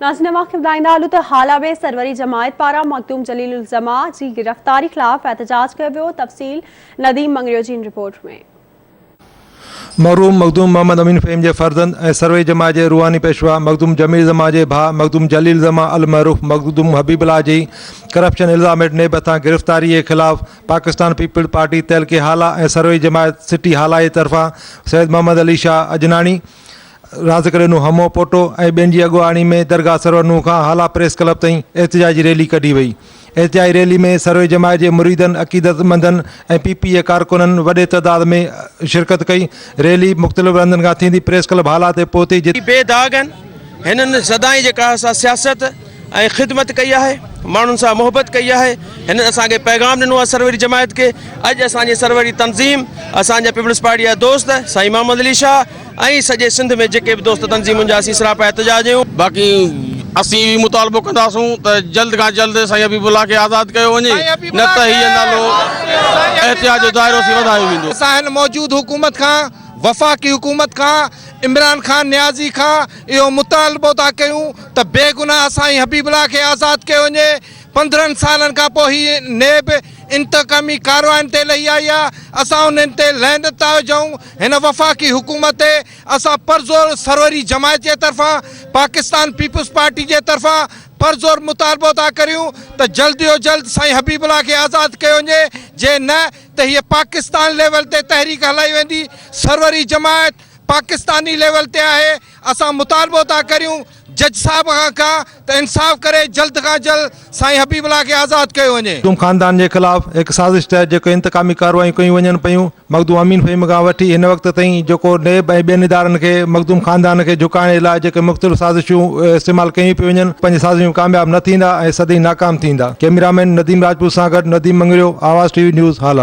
नाज़रीन वक़्त ॿुधाईंदा हलूं त हाला में सरवरी जमायत पारां मखदूम जलील उल ज़मा जी गिरफ़्तारी ख़िलाफ़ एहतजाज कयो वियो। तफ़सील नदीम मंगरियो जी रिपोर्ट में। मरहूम मखदूम मोहम्मद अमीन फ़हीम के फ़र्जंद और सरवई जमा के रूहानी पेशवा मखदूम जमील ज़मा के भा मखदूम जलील ज़मा अल मरूफ मखदूम हबीबुल्लाह जी करप्शन इल्ज़ाम ने बता गिरफ़्तारी के खिलाफ़ पाकिस्तान पीपल्स पार्टी तहलके हाला और सरवई जमायत सिटी हाला की तरफा सैयद मोहम्मद अली शाह अजनानी राज़करेनू हमो पोटो और बेन की अगुवाणी में दरगाह सरवरनू का हाला प्रेस क्लब तई एहतजाजी रैली कढ़ी वई। एहतजाजी रैली में सरवई जमायत के मुरीदन अक़ीदतमंदन और PPA कारकुनन वडे तादाद में शिरकत कई। रैली मुख्तलिफ़ रंदन का थी प्रेस क्लब हाला ते पहुती बेदागन हिनन सदाई जेका सियासत और खिदमत कई है मानुन से मोहब्बत कई है हिन असांखे पैगाम दिनो सरवरी जमायत के अज असांजे सरवरी तंजीम असांजा पीपल्स पार्टी जा दोस्त साईं मोहम्मद अली शाह ऐं सॼे सिंध में जेके भी दोस्त तंजीमुनि जा असीं सरापा एहतजाज आहियूं। बाक़ी असीं भी मुतालबो कंदासूं त जल्द खां जल्द साईं हबीबुल्लाह के आज़ाद कयो वञे न त हीअ नालो एहतिजाज जो दायरो सी वधायो वेंदो। असां हिन मौजूद हुकूमत खां वफ़ाक़ी हुकूमत खां इमरान खान न्याज़ी खां इहो मुतालबो था कयूं त बेगुनाह साईं हबीबुल्लाह के आज़ाद कयो वञे। 15 सालन खां पोइ ही नेब इंतकामी कार्रवाइनि ते लही आई आहे। असां उन्हनि ते लहनत था विझूं। हिन वफ़ाक़ी हुकूमत ते असां परज़ोर सरवरी जमायत जे तरफ़ां पाकिस्तान पीपल्स पार्टी जे तरफ़ां परज़ोर मुतालबो था करियूं त जल्द जो जल्द साईं हबीबुल्लाह के आज़ाद कयो वञे। जे न त हीअ पाकिस्तान लेवल ते तहरीक हलाई वेंदी। सरवरी जमायत पाकिस्तानी लेवल ते आहे। असां मुतालबो था करियूं जज साहब का तो इंसाफ करे जल्द का जल्द साईं हबीबुल्लाह के आज़ाद कयो वञे। मखदूम ख़ानदान के खिलाफ़ एक साजिश तहत जो इंतकामी कार्रवाई कई वञन पियूं। मखदूम अमीन फ़हीम का वठी हिन वक्त ताईं जो नेब और बेन इदारन के मखदूम ख़ानदान के झुकाइण लाइ जो मुख़्तलिफ़ साजिशूं इस्तेमाल कयूं पियूं वञनि पंहिंजी साजिशूं कामयाब न थींदा ऐं सदी नाकाम थींदा। कैमरामैन नदीम राजपूत सां गॾु नदीम मंगरियो, आवाज़ TV न्यूज़ हाला।